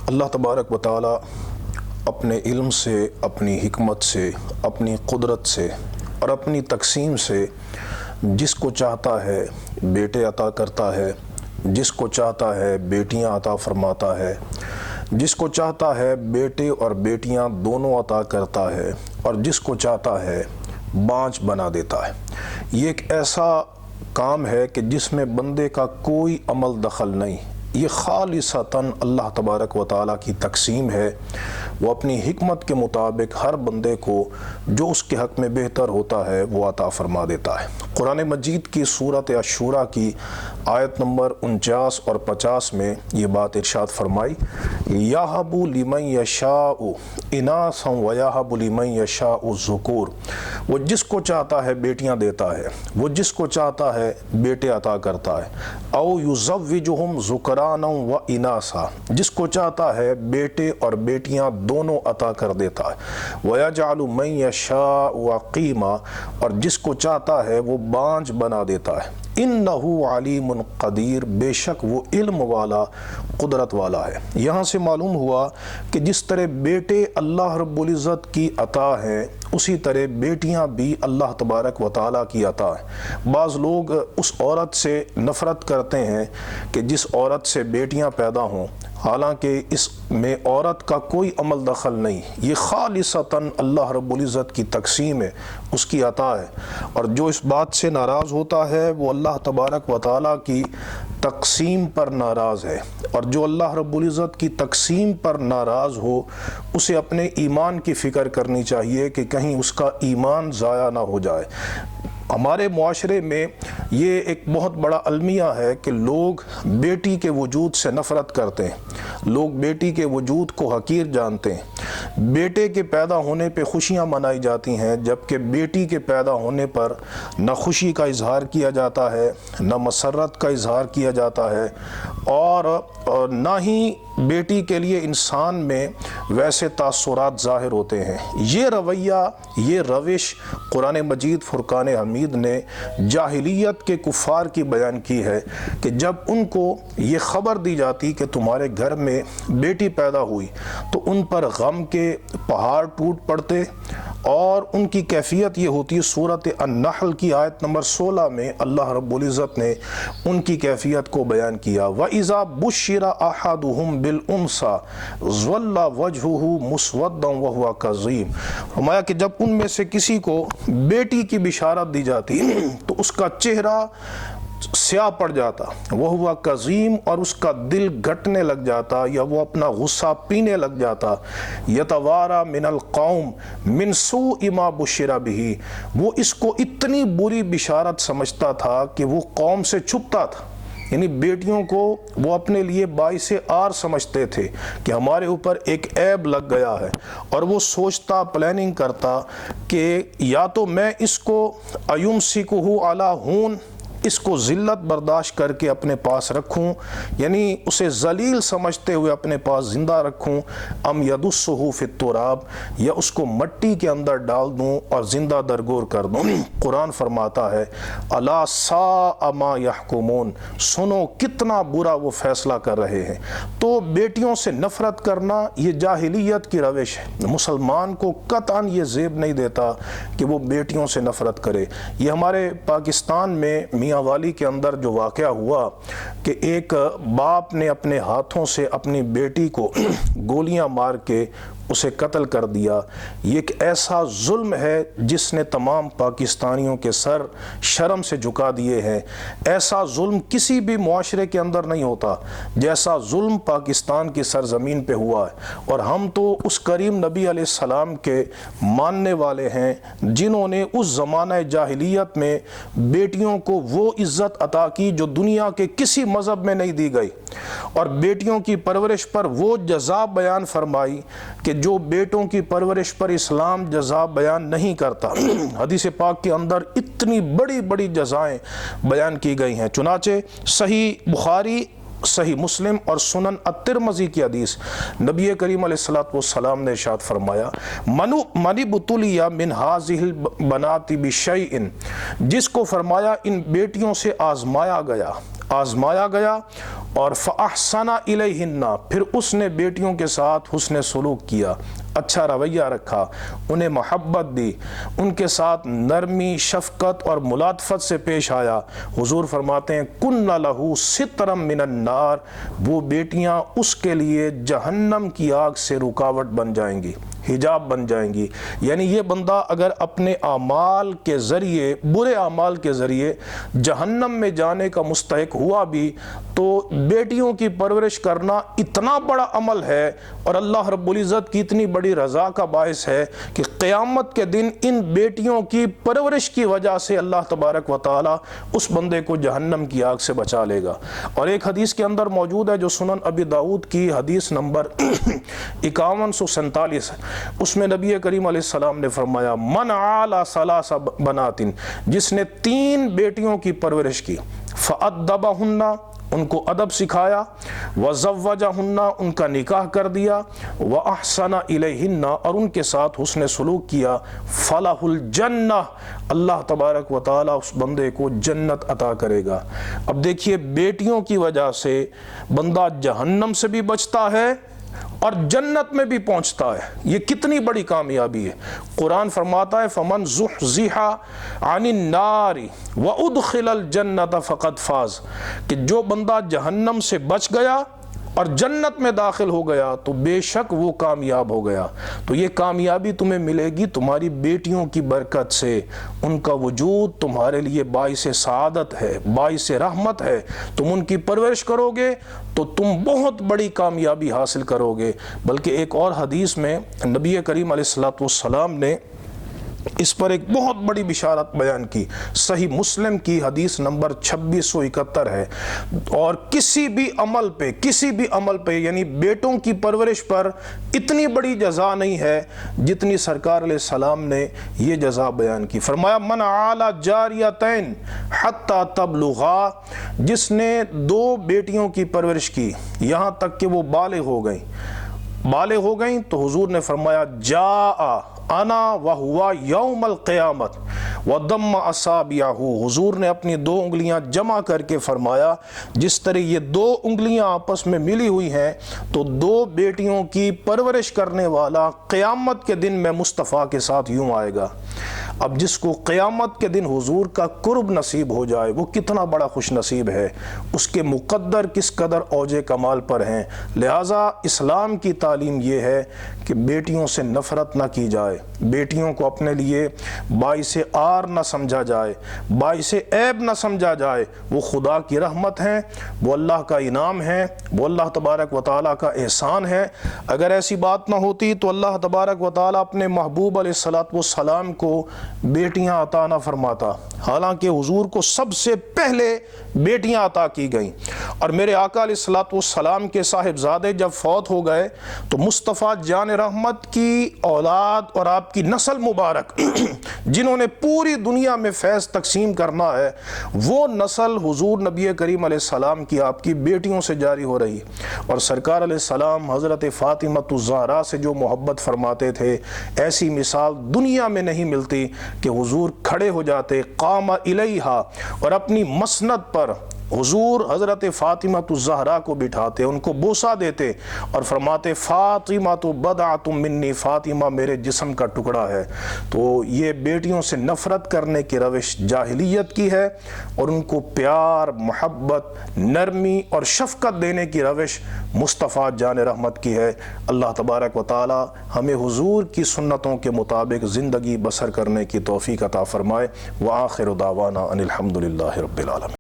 اللہ تبارک و تعالی اپنے علم سے، اپنی حکمت سے، اپنی قدرت سے اور اپنی تقسیم سے جس کو چاہتا ہے بیٹے عطا کرتا ہے، جس کو چاہتا ہے بیٹیاں عطا فرماتا ہے، جس کو چاہتا ہے بیٹے اور بیٹیاں دونوں عطا کرتا ہے، اور جس کو چاہتا ہے بانجھ بنا دیتا ہے۔ یہ ایک ایسا کام ہے کہ جس میں بندے کا کوئی عمل دخل نہیں، یہ خالصتاً اللہ تبارک و تعالیٰ کی تقسیم ہے۔ وہ اپنی حکمت کے مطابق ہر بندے کو جو اس کے حق میں بہتر ہوتا ہے وہ عطا فرما دیتا ہے۔ قرآن مجید کی سورۃ الشورى کی آیت نمبر 49 اور 50 میں یہ بات ارشاد فرمائی، یَہَبُ لِمَن یَشَاءُ اِنَاثًا وَیَہَبُ لِمَن یَشَاءُ الذُّکُورَ۔ وہ جس کو چاہتا ہے بیٹیاں دیتا ہے، وہ جس کو چاہتا ہے بیٹے عطا کرتا ہے۔ اَوْ یُزَوِّجُہُم ذُکْرَانًا وَإِنَاثًا، جس کو چاہتا ہے بیٹے اور بیٹیاں دونوں عطا کر دیتا ہے۔ وَیَجْعَلُ مَن یَشَاءُ عَقِیمًا، اور جس کو چاہتا ہے وہ بانجھ بنا دیتا ہے۔ اِنَّهُ عَلِیمٌ قدیر، بے شک وہ علم والا، قدرت والا ہے۔ یہاں سے معلوم ہوا کہ جس طرح بیٹے اللہ رب العزت کی عطا ہیں، اسی طرح بیٹیاں بھی اللہ تبارک و تعالیٰ کی عطا ہیں۔ بعض لوگ اس عورت سے نفرت کرتے ہیں کہ جس عورت سے بیٹیاں پیدا ہوں، حالانکہ اس میں عورت کا کوئی عمل دخل نہیں، یہ خالصتاً اللہ رب العزت کی تقسیم ہے، اس کی عطا ہے۔ اور جو اس بات سے ناراض ہوتا ہے وہ اللہ تبارک و تعالیٰ کی تقسیم پر ناراض ہے، اور جو اللہ رب العزت کی تقسیم پر ناراض ہو اسے اپنے ایمان کی فکر کرنی چاہیے کہ کہیں اس کا ایمان ضائع نہ ہو جائے۔ ہمارے معاشرے میں یہ ایک بہت بڑا المیہ ہے کہ لوگ بیٹی کے وجود سے نفرت کرتے ہیں، لوگ بیٹی کے وجود کو حقیر جانتے ہیں۔ بیٹے کے پیدا ہونے پہ خوشیاں منائی جاتی ہیں، جبکہ بیٹی کے پیدا ہونے پر نہ خوشی کا اظہار کیا جاتا ہے، نہ مسرت کا اظہار کیا جاتا ہے، اور نہ ہی بیٹی کے لیے انسان میں ویسے تاثرات ظاہر ہوتے ہیں۔ یہ رویہ، یہ روش قرآن مجید فرقان حمید نے جاہلیت کے کفار کی بیان کی ہے کہ جب ان کو یہ خبر دی جاتی کہ تمہارے گھر میں بیٹی پیدا ہوئی تو ان پر غم کے پہاڑ ٹوٹ پڑتے، اور ان کی کیفیت یہ ہوتی۔ سورۃ النحل کی آیت نمبر 16 میں اللہ رب العزت نے ان کی کیفیت کو بیان کیا، وَإِذَا بُشِّرَ أَحَدُهُم بِالْأُنثىٰ ظَلَّ وَجْهُهُ مُسْوَدًّا وَهُوَ كَظِيمٌ۔ فرمایا کہ جب ان میں سے کسی کو بیٹی کی بشارت دی جاتی تو اس کا چہرہ سیاہ پڑ جاتا، وَهُوَ كَظِيمٌ، اور اس کا دل گھٹنے لگ جاتا یا وہ اپنا غصہ پینے لگ جاتا۔ يَتَوَارَى مِنَ الْقَوْمِ مِنْ سُوءِ مَا بُشِّرَ بِهِ، وہ اس کو اتنی بری بشارت سمجھتا تھا کہ وہ قوم سے چھپتا تھا۔ یعنی بیٹیوں کو وہ اپنے لیے باعث عار سمجھتے تھے کہ ہمارے اوپر ایک عیب لگ گیا ہے، اور وہ سوچتا، پلاننگ کرتا کہ یا تو میں اس کو اَيُمْسِكُهُ عَلَى هُونٍ، اس کو ذلت برداشت کر کے اپنے پاس رکھوں، یعنی اسے ذلیل سمجھتے ہوئے اپنے پاس زندہ رکھوں، ام یدسہ فی التراب، یا اس کو مٹی کے اندر ڈال دوں اور زندہ درگور کر دوں۔ قرآن فرماتا ہے الا ساء ما یحکمون، سنو کتنا برا وہ فیصلہ کر رہے ہیں۔ تو بیٹیوں سے نفرت کرنا یہ جاہلیت کی روش ہے۔ مسلمان کو قطعاً یہ زیب نہیں دیتا کہ وہ بیٹیوں سے نفرت کرے۔ یہ ہمارے پاکستان میں میاں والی کے اندر جو واقعہ ہوا کہ ایک باپ نے اپنے ہاتھوں سے اپنی بیٹی کو گولیاں مار کے اسے قتل کر دیا، یہ ایک ایسا ظلم ہے جس نے تمام پاکستانیوں کے سر شرم سے جھکا دیے ہیں۔ ایسا ظلم کسی بھی معاشرے کے اندر نہیں ہوتا جیسا ظلم پاکستان کی سرزمین پہ ہوا ہے، اور ہم تو اس کریم نبی علیہ السلام کے ماننے والے ہیں جنہوں نے اس زمانہ جاہلیت میں بیٹیوں کو وہ عزت عطا کی جو دنیا کے کسی مذہب میں نہیں دی گئی، اور بیٹیوں کی پرورش پر وہ جزا بیان فرمائی کہ جو بیٹوں کی پرورش پر اسلام جزا بیان نہیں کرتا۔ حدیث پاک کے اندر اتنی بڑی بڑی جزائیں بیان کی گئی ہیں، چنانچہ صحیح بخاری، صحیح مسلم اور سنن الترمذی کی حدیث نبی کریم علیہ السلام نے ارشاد فرمایا من ابتلی من هذه البنات بشیء، جس کو فرمایا ان بیٹیوں سے آزمایا گیا اور فَأَحْسَنَ إِلَيْهِنَّ، پھر اس نے بیٹیوں کے ساتھ حسن سلوک کیا، اچھا رویہ رکھا، انہیں محبت دی، ان کے ساتھ نرمی، شفقت اور ملاطفت سے پیش آیا۔ حضور فرماتے ہیں کُنَّ لَهُ سِتْرًا مِّنَ النَّارِ، وہ بیٹیاں اس کے لیے جہنم کی آگ سے رکاوٹ بن جائیں گی، حجاب بن جائیں گی۔ یعنی یہ بندہ اگر اپنے اعمال کے ذریعے، برے اعمال کے ذریعے جہنم میں جانے کا مستحق ہوا بھی، تو بیٹیوں کی پرورش کرنا اتنا بڑا عمل ہے اور اللہ رب العزت کی اتنی بڑی رضا کا باعث ہے کہ قیامت کے دن ان بیٹیوں کی پرورش کی وجہ سے اللہ تبارک و تعالی اس بندے کو جہنم کی آگ سے بچا لے گا۔ اور ایک حدیث کے اندر موجود ہے جو سنن ابی داؤد کی حدیث نمبر 5147 ہے، اس میں نبی کریم علیہ السلام نے فرمایا من عال ثلاث بنات، جس نے 3 بیٹیوں کی پرورش کی، فأدبہن، ان کو ادب سکھایا، وزوجہن، ان کا نکاح کر دیا، واحسن الیہن، اور ان کے ساتھ حسن سلوک کیا، فلہ الجنہ، اللہ تبارک و تعالی اس بندے کو جنت عطا کرے گا۔ اب دیکھیے بیٹیوں کی وجہ سے بندہ جہنم سے بھی بچتا ہے اور جنت میں بھی پہنچتا ہے، یہ کتنی بڑی کامیابی ہے۔ قرآن فرماتا ہے فَمَنْ زُحْزِحَ عَنِ النَّارِ وَأُدْخِلَ الْجَنَّةَ فَقَدْ فَازَ، کہ جو بندہ جہنم سے بچ گیا اور جنت میں داخل ہو گیا تو بے شک وہ کامیاب ہو گیا۔ تو یہ کامیابی تمہیں ملے گی تمہاری بیٹیوں کی برکت سے، ان کا وجود تمہارے لیے باعث سعادت ہے، باعث رحمت ہے، تم ان کی پرورش کرو گے تو تم بہت بڑی کامیابی حاصل کرو گے۔ بلکہ ایک اور حدیث میں نبی کریم علیہ السلام نے اس پر ایک بہت بڑی بشارت بیان کی، صحیح مسلم کی حدیث نمبر 2671 ہے، اور کسی بھی عمل پہ یعنی بیٹوں کی پرورش پر اتنی بڑی جزا نہیں ہے جتنی سرکار علیہ السلام نے یہ جزا بیان کی۔ فرمایا من عال جاریتین حتی تبلغا، جس نے 2 بیٹیوں کی پرورش کی یہاں تک کہ وہ بالغ ہو گئیں تو حضور نے فرمایا جاء انا وہوا یوم القیامت وضم اصابعہ، حضور نے اپنی 2 انگلیاں جمع کر کے فرمایا جس طرح یہ 2 انگلیاں آپس میں ملی ہوئی ہیں تو 2 بیٹیوں کی پرورش کرنے والا قیامت کے دن میں مصطفیٰ کے ساتھ یوں آئے گا۔ اب جس کو قیامت کے دن حضور کا قرب نصیب ہو جائے وہ کتنا بڑا خوش نصیب ہے، اس کے مقدر کس قدر اوج کمال پر ہیں۔ لہٰذا اسلام کی تعلیم یہ ہے کہ بیٹیوں سے نفرت نہ کی جائے، بیٹیوں کو اپنے لیے باعث آر نہ سمجھا جائے، باعث عیب نہ سمجھا جائے۔ وہ خدا کی رحمت ہیں، وہ اللہ کا انعام ہے، وہ اللہ تبارک و تعالیٰ کا احسان ہے۔ اگر ایسی بات نہ ہوتی تو اللہ تبارک و تعالیٰ اپنے محبوب علیہ السلام کو بیٹیاں عطا نہ فرماتا، حالانکہ حضور کو سب سے پہلے بیٹیاں عطا کی گئیں۔ اور میرے آقا علیہ السلام کے صاحبزادے جب فوت ہو گئے تو مصطفیٰ جان رحمت کی اولاد اور آپ کی نسل مبارک جنہوں نے پوری دنیا میں فیض تقسیم کرنا ہے، وہ نسل حضور نبی کریم علیہ السلام کی آپ کی بیٹیوں سے جاری ہو رہی۔ اور سرکار علیہ السلام حضرت فاطمہ الزہرا سے جو محبت فرماتے تھے، ایسی مثال دنیا میں نہیں ملتی کہ حضور کھڑے ہو جاتے قام الیہا اور اپنی مسند پر حضور حضرت فاطمہ الزہرا کو بٹھاتے، ان کو بوسہ دیتے اور فرماتے فاطمہ تو بضعۃ منی، فاطمہ میرے جسم کا ٹکڑا ہے۔ تو یہ بیٹیوں سے نفرت کرنے کی روش جاہلیت کی ہے، اور ان کو پیار، محبت، نرمی اور شفقت دینے کی روش مصطفیٰ جان رحمت کی ہے۔ اللہ تبارک و تعالی ہمیں حضور کی سنتوں کے مطابق زندگی بسر کرنے کی توفیق عطا فرمائے۔ وآخر دعوانا ان الحمد للہ رب العالمین۔